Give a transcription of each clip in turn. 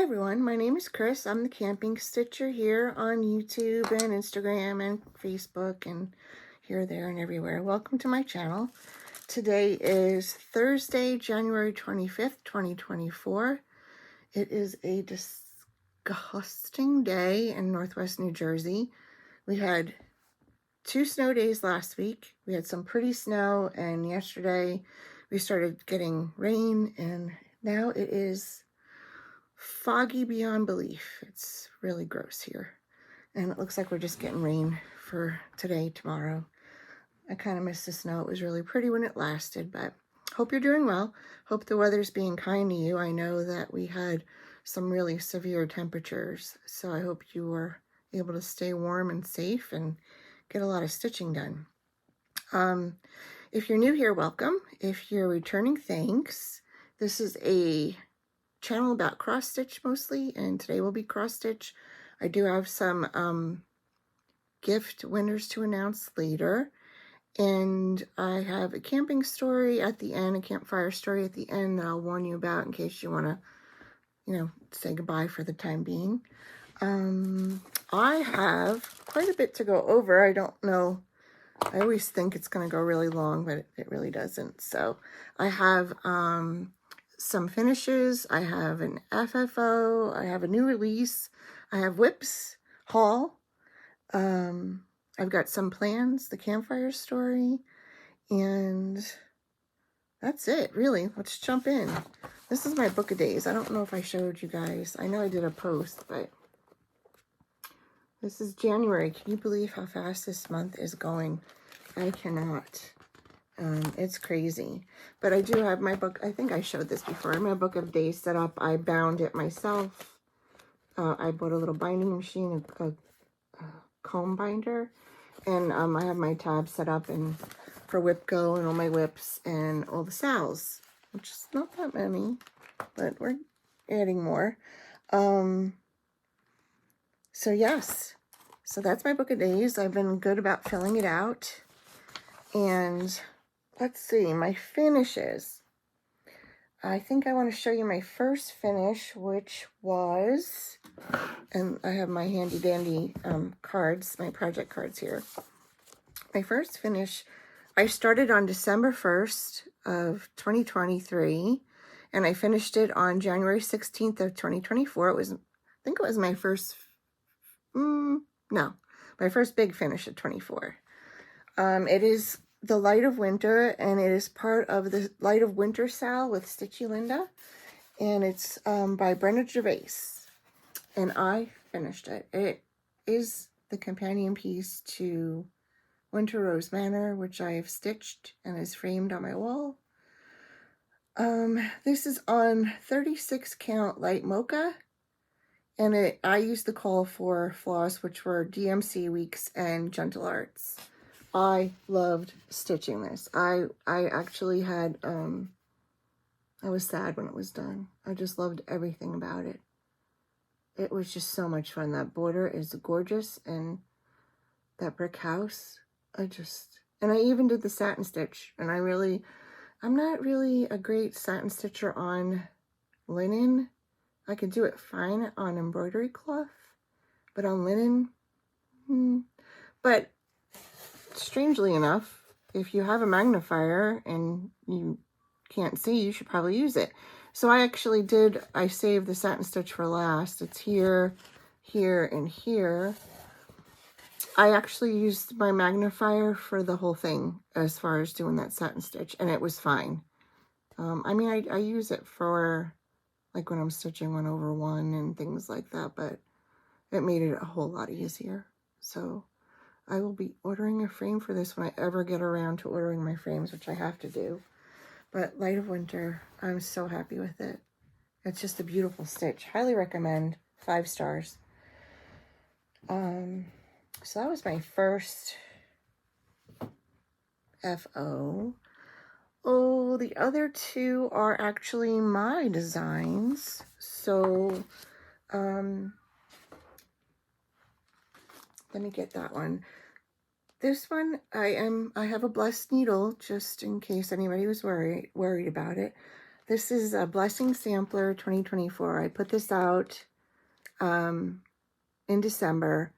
Hi everyone, my name is Chris. I'm the Camping Stitcher here on YouTube and Instagram and Facebook and here, there, and everywhere. Welcome to my channel. Today is Thursday, January 25th, 2024. It is a disgusting day in Northwest New Jersey. We had 2 snow days last week. We had some pretty snow, and yesterday we started getting rain, and now it is foggy beyond belief. It's really gross here. And it looks like we're just getting rain for today, tomorrow. I kind of miss the snow. It was really pretty when it lasted, but hope you're doing well. Hope the weather's being kind to you. I know that we had some really severe temperatures, so I hope you were able to stay warm and safe and get a lot of stitching done. If you're new here, welcome. If you're returning, thanks. This is a channel about cross stitch mostly, and today will be cross stitch. I do have some gift winners to announce later, and I have a camping story at the end, a campfire story at the end that I'll warn you about in case you want to, say goodbye for the time being. I have quite a bit to go over. I don't know. I always think it's going to go really long, but it really doesn't. So I have some finishes. I have an FFO. I have a new release. I have WIPs haul. I've got some plans, the campfire story, and that's it, really. Let's jump in. This is my book of days. I don't know if I showed you guys. I know I did a post, but this is January. Can you believe how fast this month is going? I cannot. It's crazy. But I do have my book. I think I showed this before. My book of days set up. I bound it myself. I bought a little binding machine, a comb binder. And I have my tabs set up and for WIP Go and all my WIPs and all the SALs, which is not that many, but we're adding more. So yes. So that's my book of days. I've been good about filling it out. And let's see, my finishes. I think I want to show you my first finish, which was, and I have my handy dandy cards, my project cards here. My first finish, I started on December 1st of 2023, and I finished it on January 16th of 2024. I think it was my first, my first big finish of 24. It is The Light of Winter, and it is part of the Light of Winter Sal with Stitchy Linda, and it's by Brenda Gervais, and I finished it. It is the companion piece to Winter Rose Manor, which I have stitched and is framed on my wall. This is on 36 count light mocha, and I used the call for floss, which were DMC weeks and Gentle Arts. I loved stitching this. I actually had, I was sad when it was done. I just loved everything about it. It was just so much fun. That border is gorgeous, and that brick house, and I even did the satin stitch, and I'm not really a great satin stitcher on linen. I could do it fine on embroidery cloth, but on linen, but strangely enough, if you have a magnifier and you can't see, you should probably use it. So I saved the satin stitch for last. It's here, here, and here. I actually used my magnifier for the whole thing as far as doing that satin stitch, and it was fine. I use it for like when I'm stitching 1/1 and things like that, but it made it a whole lot easier. So I will be ordering a frame for this when I ever get around to ordering my frames, which I have to do. But Light of Winter, I'm so happy with it. It's just a beautiful stitch. Highly recommend. 5 stars. So that was my first FO. Oh, the other 2 are actually my designs. So, let me get that one. This one, I have a blessed needle, just in case anybody was worried about it. This is a Blessing Sampler 2024. I put this out in December,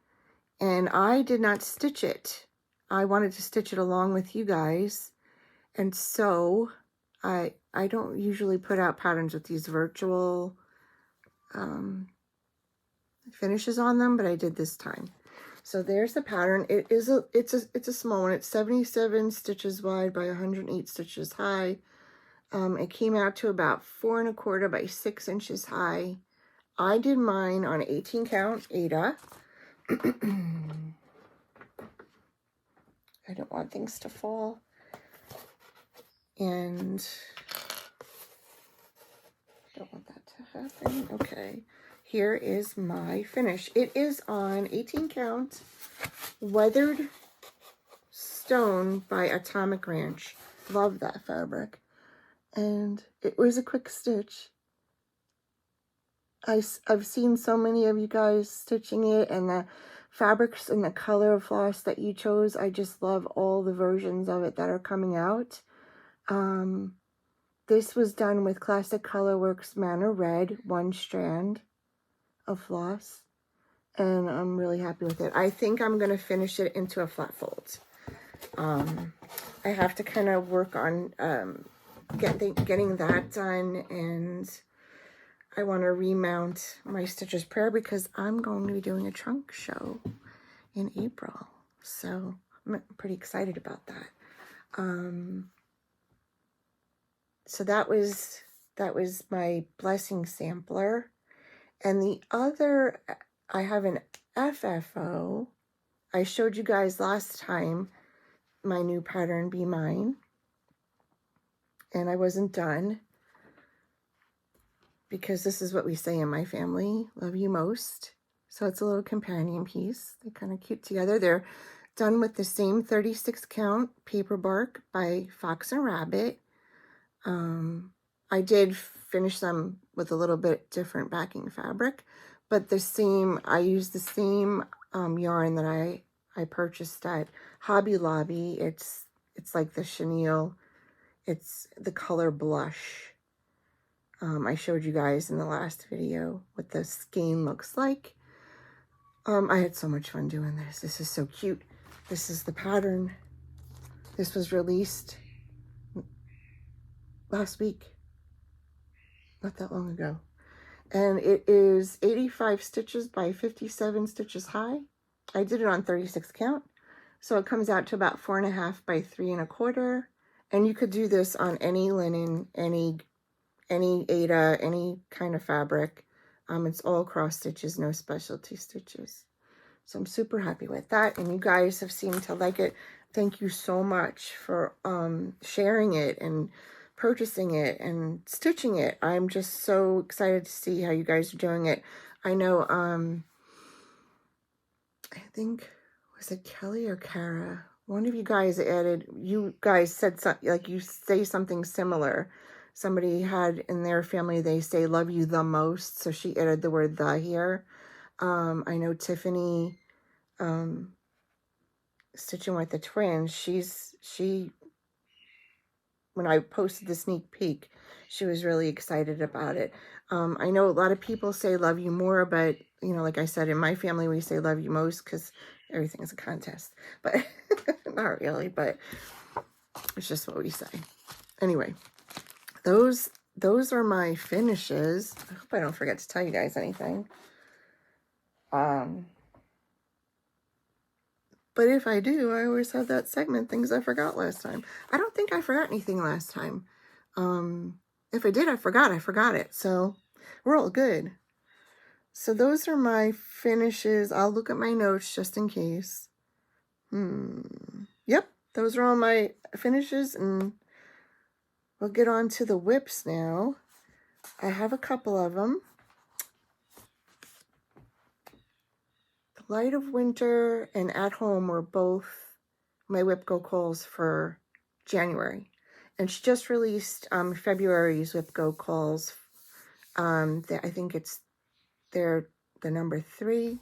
and I did not stitch it. I wanted to stitch it along with you guys, and so I don't usually put out patterns with these virtual finishes on them, but I did this time. So there's the pattern. It's a small one. It's 77 stitches wide by 108 stitches high. It came out to about 4 1/4 by 6 inches high. I did mine on 18 count Ada. I don't want things to fall. And don't want that to happen. Okay. Here is my finish. It is on 18 count Weathered Stone by Atomic Ranch. Love that fabric. And it was a quick stitch. I've seen so many of you guys stitching it, and the fabrics and the color of floss that you chose. I just love all the versions of it that are coming out. This was done with Classic Colorworks Manor Red, 1 strand of floss, and I'm really happy with it. I think I'm going to finish it into a flat fold. I have to kind of work on getting that done, and I want to remount my Stitcher's Prayer because I'm going to be doing a trunk show in April, so I'm pretty excited about that. So that was my Blessing Sampler. And the other, I have an FFO. I showed you guys last time my new pattern, Be Mine. And I wasn't done, because this is what we say in my family, love you most. So it's a little companion piece. They're kind of cute together. They're done with the same 36 count paper bark by Fox and Rabbit. I did finish them with a little bit different backing fabric, but I used the same yarn that I purchased at Hobby Lobby. It's like the chenille. It's the color Blush. I showed you guys in the last video what the skein looks like. I had so much fun doing this. This is so cute. This is the pattern. This was released last week, not that long ago. And it is 85 stitches by 57 stitches high. I did it on 36 count. So it comes out to about 4 1/2 by 3 1/4. And you could do this on any linen, any Ada, any kind of fabric. It's all cross stitches, no specialty stitches. So I'm super happy with that. And you guys have seemed to like it. Thank you so much for sharing it and purchasing it and stitching it. I'm just so excited to see how you guys are doing it. I know, I think, was it Kelly or Kara? One of you guys said something, like you say something similar. Somebody had in their family, they say love you the most. So she added the word the here. I know Tiffany, Stitching with the Twins, when I posted the sneak peek, she was really excited about it. I know a lot of people say love you more, but, you know, like I said, in my family, we say love you most because everything is a contest. But not really, but it's just what we say. Anyway, those are my finishes. I hope I don't forget to tell you guys anything. But if I do, I always have that segment, things I forgot last time. I don't think I forgot anything last time. If I did, I forgot it. So we're all good. So those are my finishes. I'll look at my notes just in case. Yep, those are all my finishes, and we'll get on to the WIPs now. I have a couple of them. Light of Winter and At Home were both my WIP Go calls for January. And she just released February's WIP Go calls. I think they're the number 3.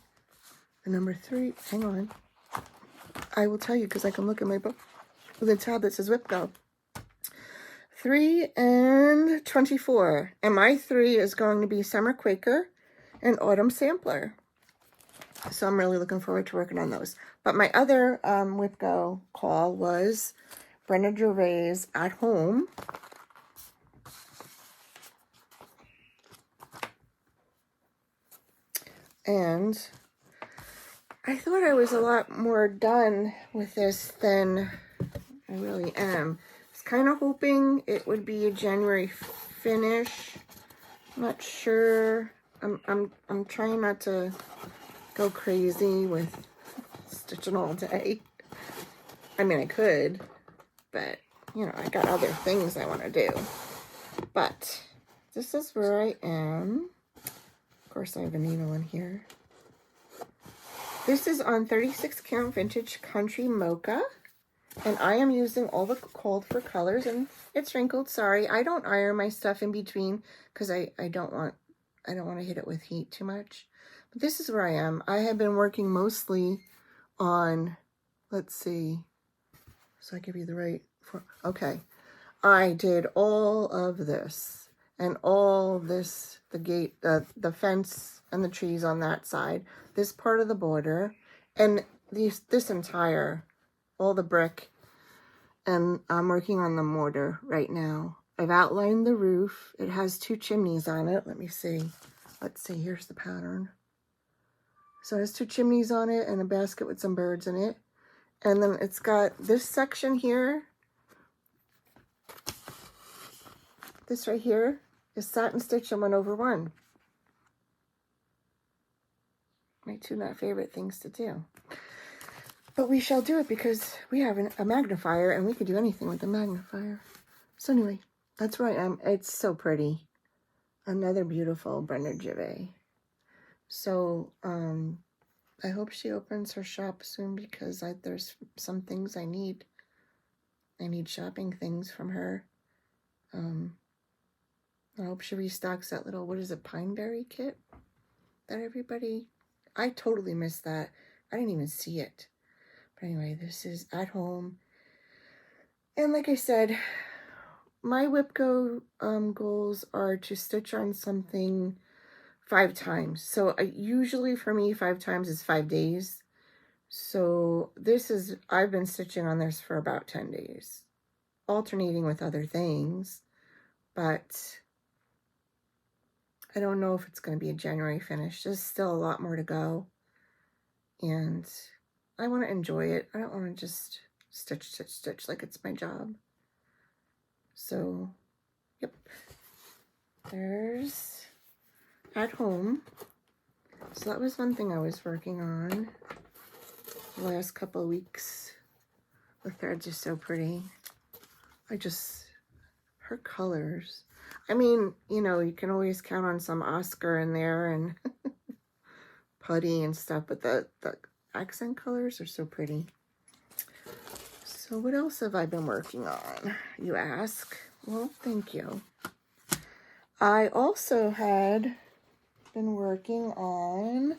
The number 3, hang on. I will tell you because I can look at my book with a tab that says WIP Go. 3 and 24. And my 3 is going to be Summer Quaker and Autumn Sampler. So I'm really looking forward to working on those. But my other WIP Go call was Brenda Gervais At Home. And I thought I was a lot more done with this than I really am. I was kind of hoping it would be a January finish. I'm not sure. I'm trying not to go crazy with stitching all day. I mean, I could, but you know, I got other things I want to do. But this is where I am. Of course, I have a needle in here. This is on 36 count vintage country mocha, and I am using all the called for colors, and it's wrinkled. Sorry, I don't iron my stuff in between because I don't want to hit it with heat too much. But this is where I am. I have been working mostly on, let's see, so I give you the right, okay. I did all of this and all this, the gate, the fence and the trees on that side, this part of the border, and this entire, all the brick, and I'm working on the mortar right now. I've outlined the roof. It has 2 chimneys on it. Let me see. Let's see, here's the pattern. So it has 2 chimneys on it and a basket with some birds in it. And then it's got this section here. This right here is satin stitch and 1/1. My 2 not favorite things to do. But we shall do it because we have a magnifier and we could do anything with a magnifier. So anyway, that's where I am. It's so pretty. Another beautiful Brenda Gervais. So I hope she opens her shop soon because there's some things I need. I need shopping things from her. I hope she restocks that little, what is it, Pineberry kit that everybody, I totally missed that. I didn't even see it. But anyway, this is At Home. And like I said, my WIP Go goals are to stitch on something 5 times. So usually for me, 5 times is 5 days. So I've been stitching on this for about 10 days, alternating with other things, but I don't know if it's going to be a January finish. There's still a lot more to go, and I want to enjoy it. I don't want to just stitch like it's my job. So, yep. There's At Home. So that was one thing I was working on the last couple of weeks. The threads are so pretty. Her colors. I mean, you know, you can always count on some Oscar in there and putty and stuff, but the accent colors are so pretty. So what else have I been working on, you ask? Well, thank you. I also had been working on,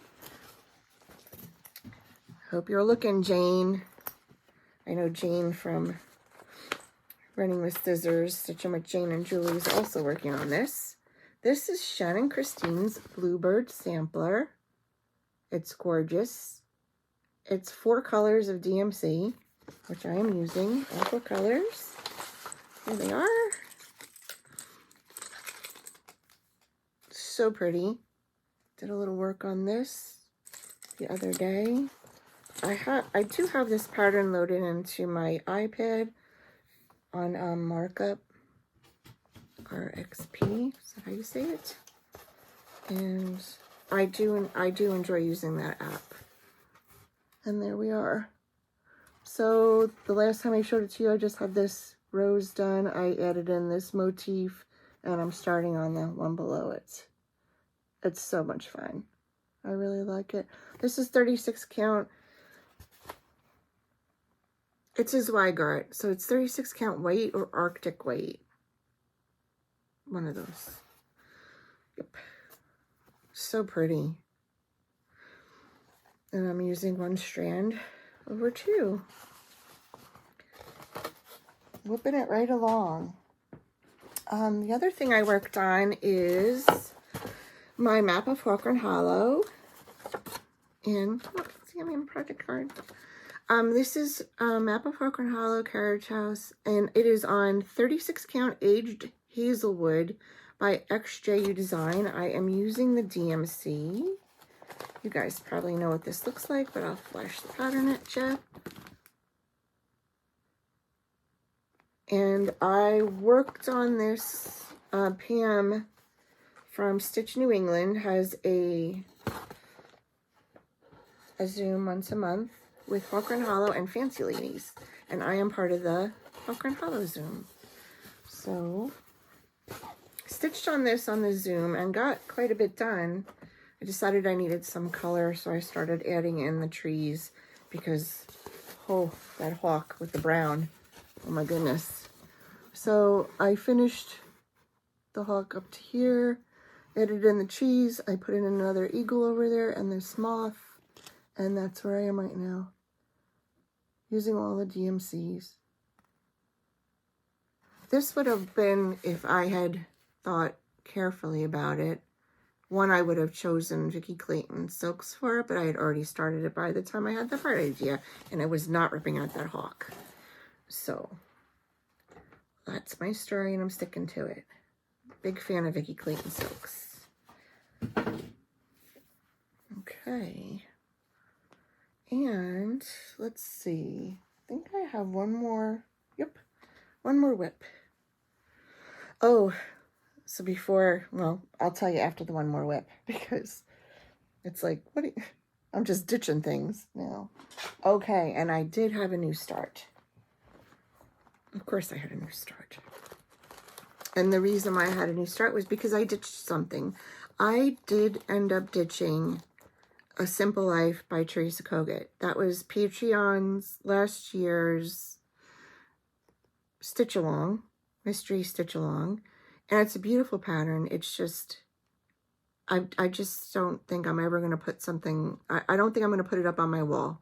hope you're looking, Jane. I know Jane from Running with Scissors, Stitching with Jane and Julie is also working on this. This is Shannon Christine's Bluebird Sampler. It's gorgeous. It's 4 colors of DMC, which I am using, all 4 colors. Here they are. So pretty. Did a little work on this the other day. I do have this pattern loaded into my iPad on Markup RXP. Is that how you say it? And I do enjoy using that app. And there we are. So the last time I showed it to you, I just had this rose done. I added in this motif, and I'm starting on the one below it. It's so much fun. I really like it. This is 36 count. It's a Zweigart, so it's 36 count white or Arctic white. One of those. Yep. So pretty. And I'm using 1 strand over 2. Whipping it right along. The other thing I worked on is my map of Hawthorne Hollow. And see, I'm in project card. This is a map of Hawthorne Hollow Carriage House, and it is on 36 count aged hazelwood by XJU Design. I am using the DMC. You guys probably know what this looks like, but I'll flash the pattern at you. And I worked on this. Pam from Stitch New England has a Zoom once a month with Hawthorne Hollow and Fancy Ladies, and I am part of the Hawthorne Hollow Zoom. So, stitched on this on the Zoom and got quite a bit done. I decided I needed some color, so I started adding in the trees because, oh, that hawk with the brown. Oh my goodness. So I finished the hawk up to here, added in the trees. I put in another eagle over there and this moth, and that's where I am right now, using all the DMCs. This would have been, if I had thought carefully about it, one I would have chosen Vicki Clayton silks for it, but I had already started it by the time I had the part idea, and I was not ripping out that hawk. So that's my story, and I'm sticking to it. Big fan of Vicki Clayton silks. Okay. And let's see. I think I have one more. Yep. One more WIP. Oh, so before, well, I'll tell you after the one more WIP, because it's like, I'm just ditching things now. Okay, and I did have a new start. Of course I had a new start. And the reason why I had a new start was because I ditched something. I did end up ditching A Simple Life by Teresa Kogut. That was Patreon's last year's Stitch Along, Mystery Stitch Along. And it's a beautiful pattern. It's just, I just don't think I'm ever going to put something, I don't think I'm going to put it up on my wall.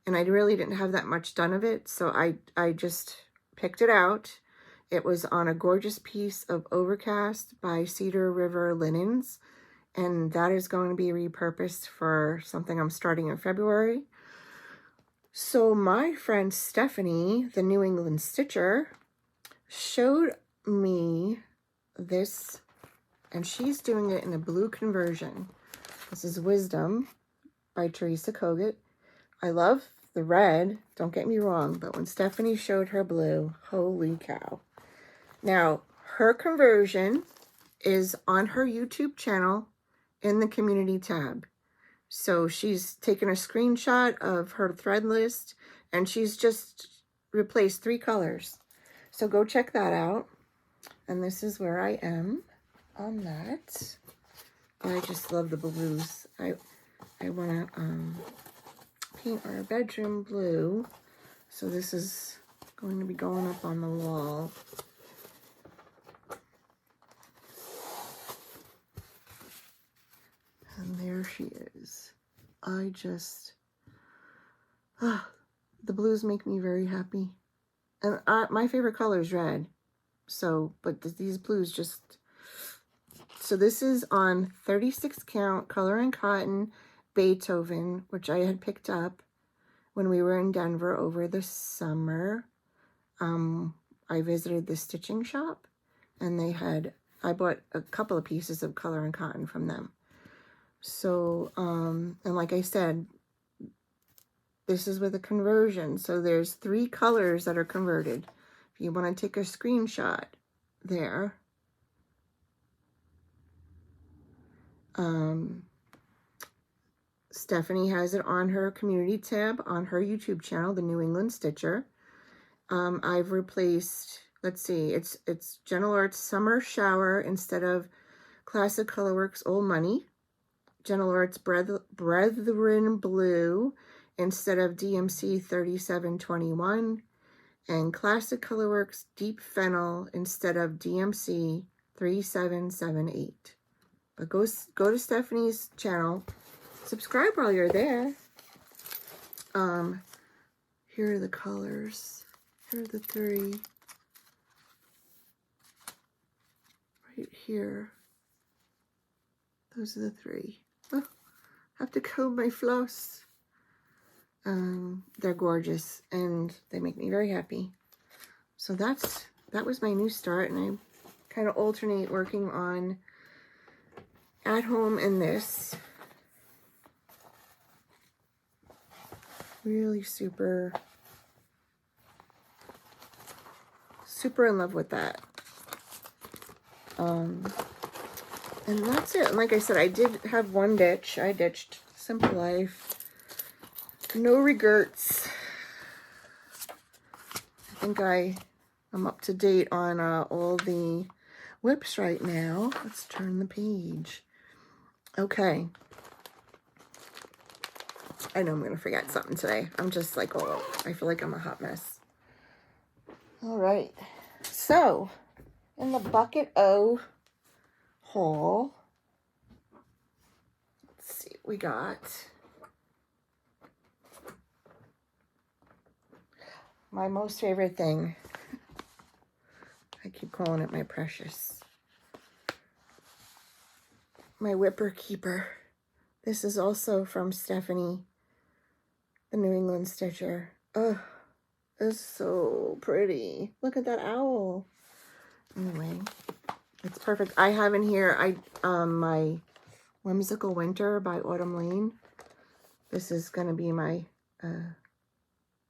And I really didn't have that much done of it, so I just picked it out. It was on a gorgeous piece of Overcast by Cedar River Linens, and that is going to be repurposed for something I'm starting in February. So my friend Stephanie, the New England Stitcher, showed me this, and she's doing it in a blue conversion. This is Wisdom by Teresa Kogut. I love the red, don't get me wrong, but when Stephanie showed her blue, holy cow. Now, her conversion is on her YouTube channel in the community tab. So she's taken a screenshot of her thread list, and she's just replaced 3 colors. So go check that out. And this is where I am on that. I just love the blues. I want to paint our bedroom blue. So this is going to be going up on the wall. And there she is. I just, the blues make me very happy. And my favorite color is red. So, but these blues just, so this is on 36 count Color and Cotton Beethoven, which I had picked up when we were in Denver over the summer. I visited the stitching shop, and they had, I bought a couple of pieces of Color and Cotton from them. So, and like I said, this is with a conversion. So there's 3 colors that are converted. If you want to take a screenshot there. Stephanie has it on her community tab on her YouTube channel, the New England Stitcher. I've replaced, let's see, it's Gentle Arts Summer Shower instead of Classic Colorworks Old Money. Gentle Arts Brethren Blue instead of DMC 3721. And Classic Colorworks Deep Fennel instead of DMC 3778. But go to Stephanie's channel. Subscribe while you're there. Here are the colors. Here are the 3. right here. Those are the 3. Oh, have to comb my floss. They're gorgeous and they make me very happy. So that was my new start, and I kind of alternate working on at home and this. Really super in love with that. And that's it. And like I said, I did have one ditch. I ditched Simple Life. No regrets. I think I'm up to date on all the WIPs right now. Let's turn the page. Okay. I know I'm going to forget something today. I'm just like, oh, I feel like I'm a hot mess. All right. So, in the Bucket O haul, let's see what we got. My most favorite thing. I keep calling it my precious. My Whipper Keeper. This is also from Stephanie, the New England Stitcher. Oh, it's so pretty. Look at that owl. Anyway, it's perfect. I have in here my Whimsical Winter by Autumn Lane. This is going to be my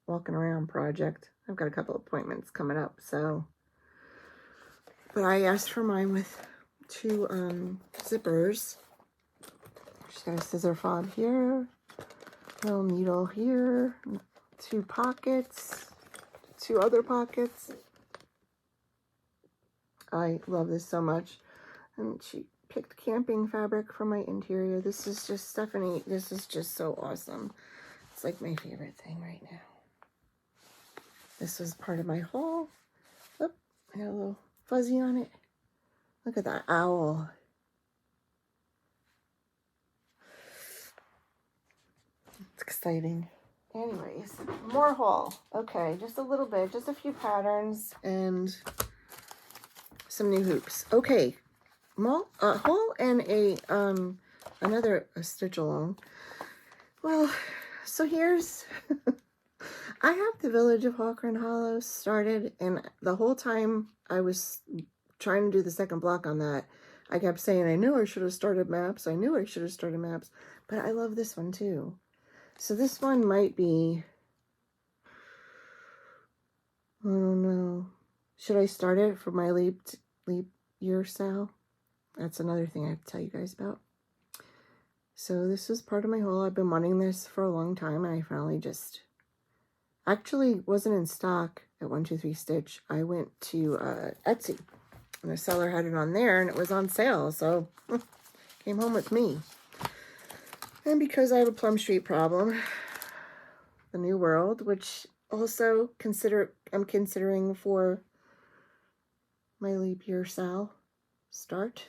walking around project. I've got a couple appointments coming up, so. But I asked for mine with 2 zippers. She's got a scissor fob here, little needle here, 2 pockets, 2 other pockets. I love this so much. And she picked camping fabric for my interior. This is just, Stephanie, this is just so awesome. It's like my favorite thing right now. This was part of my haul. Oh, I got a little fuzzy on it. Look at that owl. It's exciting. Anyways, more haul. Okay, just a little bit, just a few patterns and some new hoops. Okay, haul and another stitch along. Well, so here's I have the Village of Hawker Hollow started, and the whole time I was trying to do the second block on that, I kept saying, I knew I should have started maps. I knew I should have started maps. But I love this one too. So this one might be, I don't know. Should I start it for my leap year sale? That's another thing I have to tell you guys about. So this is part of my haul. I've been wanting this for a long time, and I finally just, actually wasn't in stock at 123 Stitch. I went to Etsy, and the seller had it on there, and it was on sale, so came home with me. And because I have a Plum Street problem, the New World, which also I'm considering for my leap year sale start.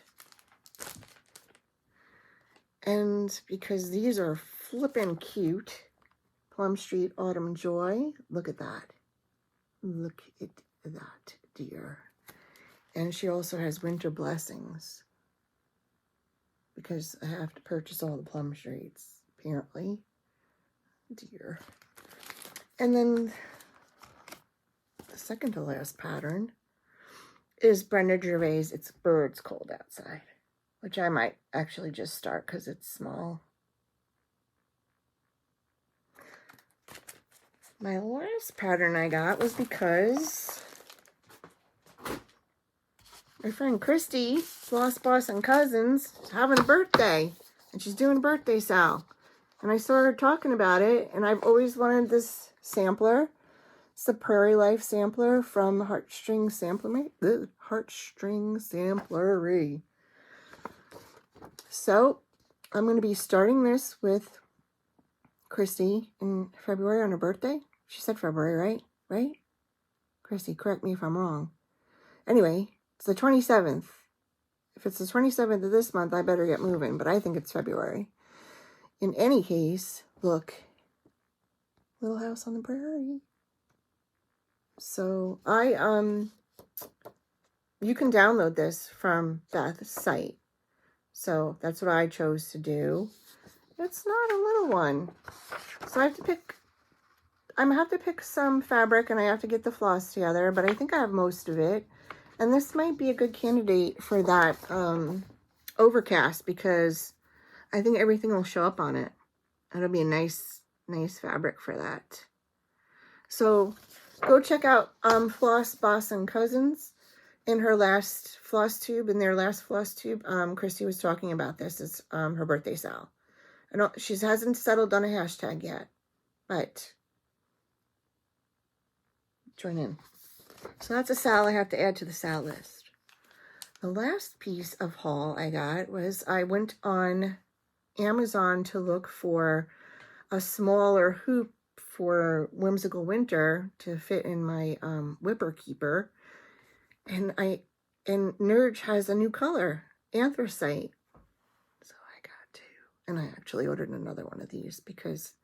And because these are flippin' cute, Plum Street Autumn Joy. Look at that. Look at that, dear. And she also has Winter Blessings, because I have to purchase all the Plum Streets, apparently. Dear. And then the second to last pattern is Brenda Gervais' It's Birds Cold Outside, which I might actually just start because it's small. My last pattern I got was because my friend Christy, Floss Boss and Cousins, is having a birthday, and she's doing a birthday sale. And I saw her talking about it, and I've always wanted this sampler. It's the Prairie Life sampler from Heartstring Samplery. So I'm going to be starting this with Christy in February on her birthday. She said February, right? Right? Christy, correct me if I'm wrong. Anyway, it's the 27th. If it's the 27th of this month, I better get moving, but I think it's February. In any case, look. Little House on the Prairie. So I you can download this from Beth's site. So that's what I chose to do. It's not a little one. So I have to pick some fabric, and I have to get the floss together, but I think I have most of it. And this might be a good candidate for that overcast, because I think everything will show up on it. It'll be a nice fabric for that. So go check out Floss, Boss, and Cousins. In her last Flosstube, Christy was talking about this. It's her birthday sale. She hasn't settled on a hashtag yet, but join in. So that's a sale I have to add to the sale list. The last piece of haul I got was I went on Amazon to look for a smaller hoop for Whimsical Winter to fit in my Whipper Keeper. And Nerge has a new color, anthracite. So I got two. And I actually ordered another one of these because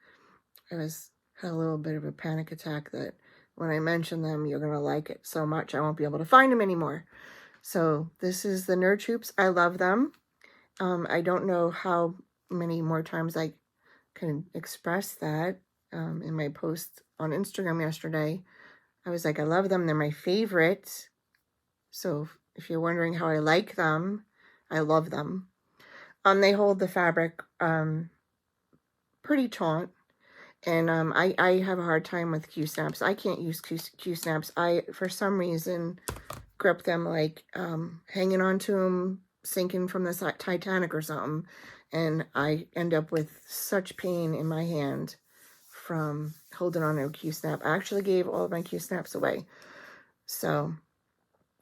I had a little bit of a panic attack that when I mention them, you're going to like it so much I won't be able to find them anymore. So this is the Nerge hoops. I love them. I don't know how many more times I can express that. In my post on Instagram yesterday, I was like, I love them. They're my favorite. So if you're wondering how I like them, I love them. They hold the fabric pretty taut. And I have a hard time with Q-snaps. I can't use Q-snaps. I, for some reason, grip them like hanging onto them, sinking from the Titanic or something. And I end up with such pain in my hand from holding on to a Q-snap. I actually gave all of my Q-snaps away. So,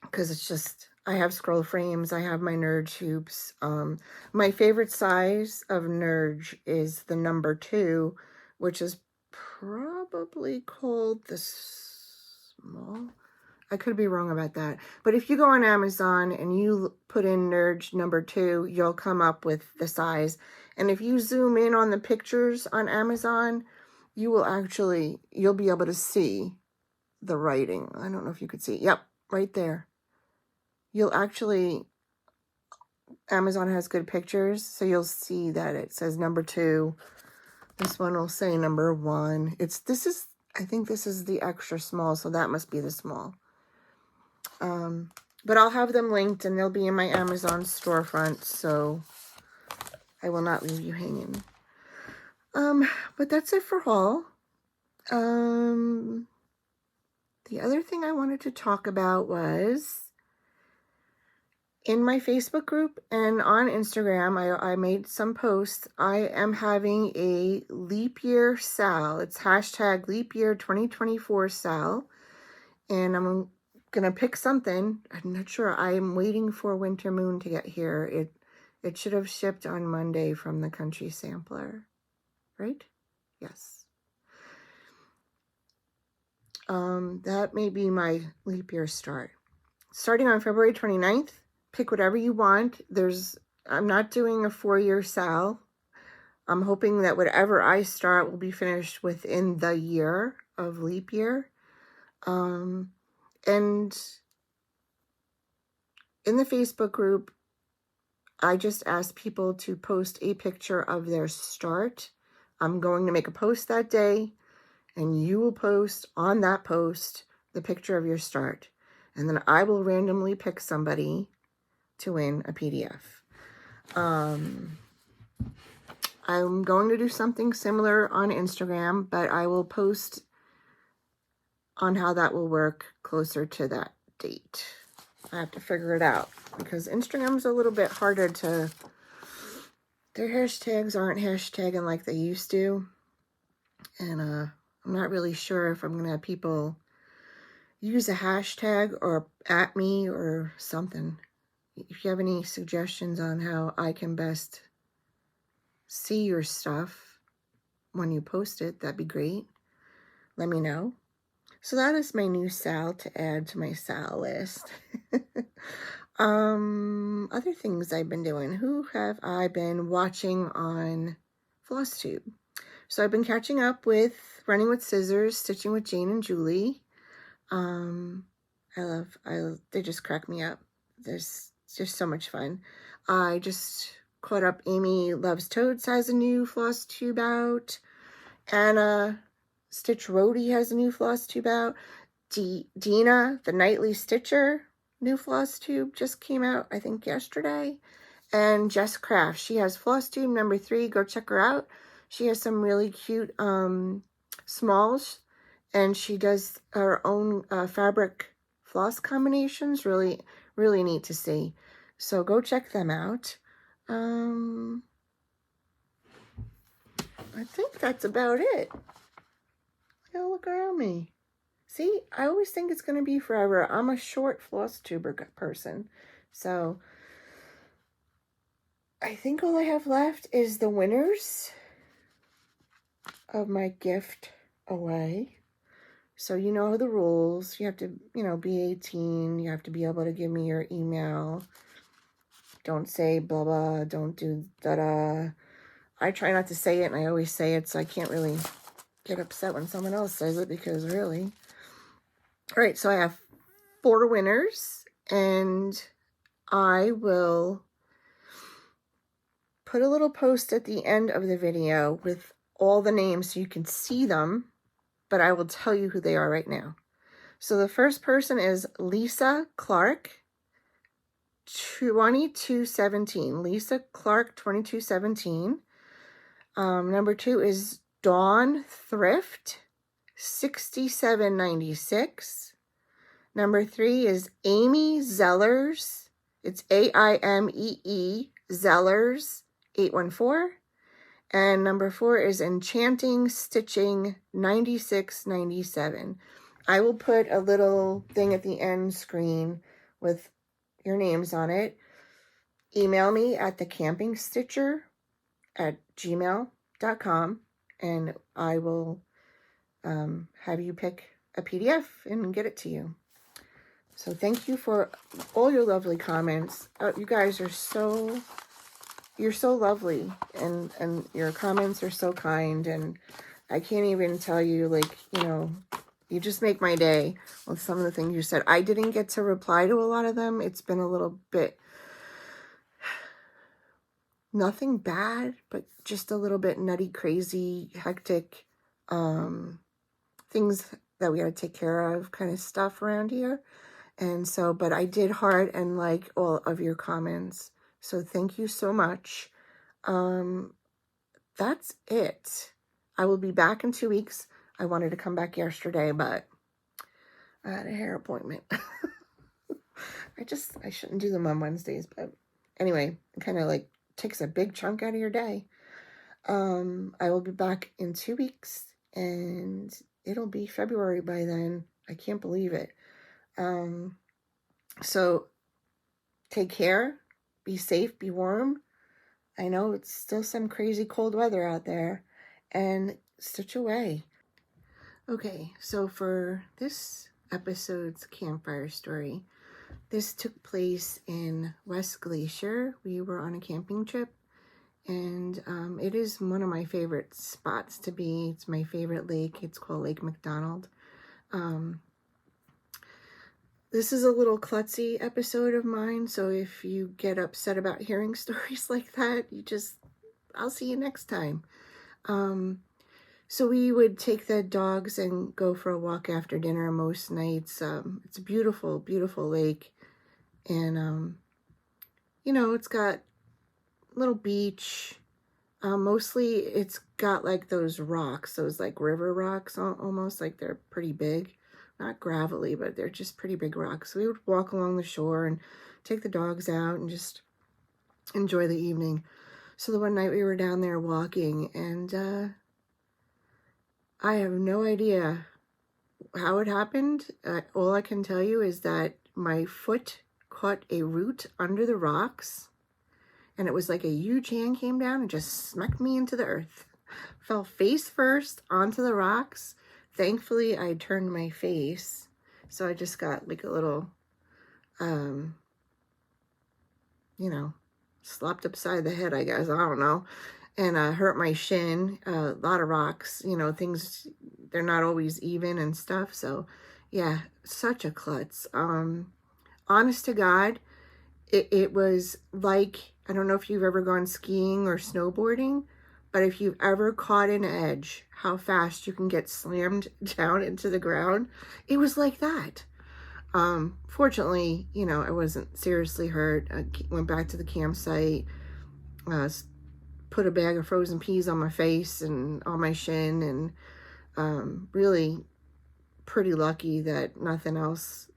because it's just, I have scroll frames, I have my Nerge hoops. My favorite size of Nerge is the number 2, which is probably called the small. I could be wrong about that. But if you go on Amazon and you put in Nerge number 2, you'll come up with the size. And if you zoom in on the pictures on Amazon, you'll be able to see the writing. I don't know if you could see. Yep, right there. Amazon has good pictures, so you'll see that it says number 2. This one will say number 1. I think this is the extra small, so that must be the small. But I'll have them linked, and they'll be in my Amazon storefront, so I will not leave you hanging. But that's it for haul. The other thing I wanted to talk about was in my Facebook group and on Instagram, I made some posts. I am having a leap year sale. It's hashtag leap year 2024 sale. And I'm going to pick something. I'm not sure. I am waiting for Winter Moon to get here. It should have shipped on Monday from the Country Sampler. Right? Yes. That may be my leap year start. Starting on February 29th, pick whatever you want. I'm not doing a 4-year sale. I'm hoping that whatever I start will be finished within the year of leap year. And in the Facebook group, I just asked people to post a picture of their start. I'm going to make a post that day, and you will post on that post the picture of your start. And then I will randomly pick somebody to win a PDF. I'm going to do something similar on Instagram, but I will post on how that will work closer to that date. I have to figure it out because Instagram's a little bit harder their hashtags aren't hashtagging like they used to. And I'm not really sure if I'm going to have people use a hashtag or at me or something. If you have any suggestions on how I can best see your stuff when you post it, that'd be great. Let me know. So that is my new sal to add to my sal list. Other things I've been doing. Who have I been watching on Flosstube? So I've been catching up with Running with Scissors, Stitching with Jane and Julie. They just crack me up. there's just so much fun. I just caught up. Amy Loves Toads has a new floss tube out. Anna Stitch Roadie has a new floss tube out. Dina, the Nightly Stitcher, new floss tube just came out, I think yesterday. And Jess Craft, she has floss tube number 3. Go check her out. She has some really cute smalls, and she does her own fabric floss combinations. Really, really neat to see. So go check them out. I think that's about it. Look around me. See, I always think it's going to be forever. I'm a short floss tuber person. So I think all I have left is the winners of my gift away. So you know the rules. You have to, be 18. You have to be able to give me your email. Don't say blah, blah. Don't do da-da. I try not to say it, and I always say it, so I can't really get upset when someone else says it, because really. All right, so I have 4 winners, and I will put a little post at the end of the video with all the names so you can see them, but I will tell you who they are right now. So the first person is Lisa Clark, 2217. Lisa Clark, 2217. Number 2 is Dawn Thrift, 6796. Number 3 is Amy Zellers. It's AIMEE Zellers, 814. And number 4 is Enchanting Stitching, 9697. I will put a little thing at the end screen with your names on it. Email me at thecampingstitcher@gmail.com, and I will have you pick a PDF and get it to you. So thank you for all your lovely comments. You guys are you're so lovely, and your comments are so kind, and I can't even tell you, you just make my day with some of the things you said. I didn't get to reply to a lot of them. It's been a little bit, nothing bad, but just a little bit nutty, crazy, hectic, things that we got to take care of kind of stuff around here. And so, but I did heart and like all of your comments. So thank you so much. That's it. I will be back in 2 weeks. I wanted to come back yesterday, but I had a hair appointment. I shouldn't do them on Wednesdays, but anyway, it kind of takes a big chunk out of your day. I will be back in 2 weeks, and it'll be February by then. I can't believe it. So take care, be safe, be warm. I know it's still some crazy cold weather out there, and stitch away. Okay, so for this episode's campfire story, this took place in West Glacier. We were on a camping trip, and it is one of my favorite spots to be. It's my favorite lake. It's called Lake McDonald. This is a little klutzy episode of mine, so if you get upset about hearing stories like that, I'll see you next time. So we would take the dogs and go for a walk after dinner most nights. It's a beautiful, beautiful lake, and, it's got a little beach. Mostly it's got those rocks, those river rocks, almost they're pretty big. Not gravelly, but they're just pretty big rocks. So we would walk along the shore and take the dogs out and just enjoy the evening. So the one night we were down there walking, and I have no idea how it happened. All I can tell you is that my foot caught a root under the rocks, and it was like a huge hand came down and just smacked me into the earth. Fell face first onto the rocks. Thankfully, I turned my face, so I just got a little, slapped upside the head, I guess. I don't know. And hurt my shin. A lot of rocks, things, they're not always even and stuff. So, yeah, such a klutz. Honest to God, it was like, I don't know if you've ever gone skiing or snowboarding, but if you've ever caught an edge, how fast you can get slammed down into the ground, it was like that. Fortunately, you know, I wasn't seriously hurt. I went back to the campsite, put a bag of frozen peas on my face and on my shin, and really pretty lucky that nothing else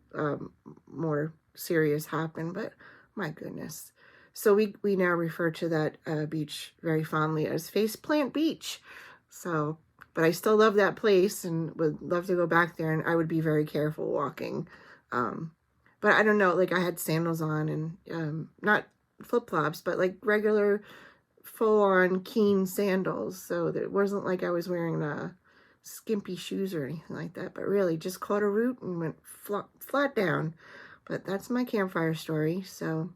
more serious happened, but my goodness. So we now refer to that beach very fondly as Faceplant Beach. So, but I still love that place and would love to go back there, and I would be very careful walking. But I don't know, like I had sandals on and not flip-flops, but like regular full-on Keen sandals. So it wasn't like I was wearing skimpy shoes or anything like that, but really just caught a root and went flat down. But that's my campfire story. So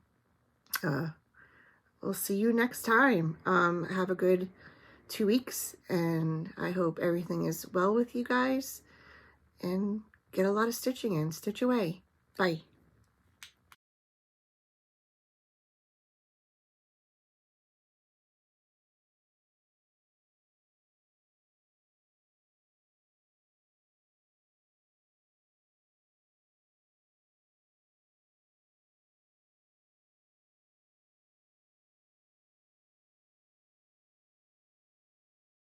we'll see you next time. Have a good 2 weeks, and I hope everything is well with you guys, and get a lot of stitching in. Stitch away. Bye.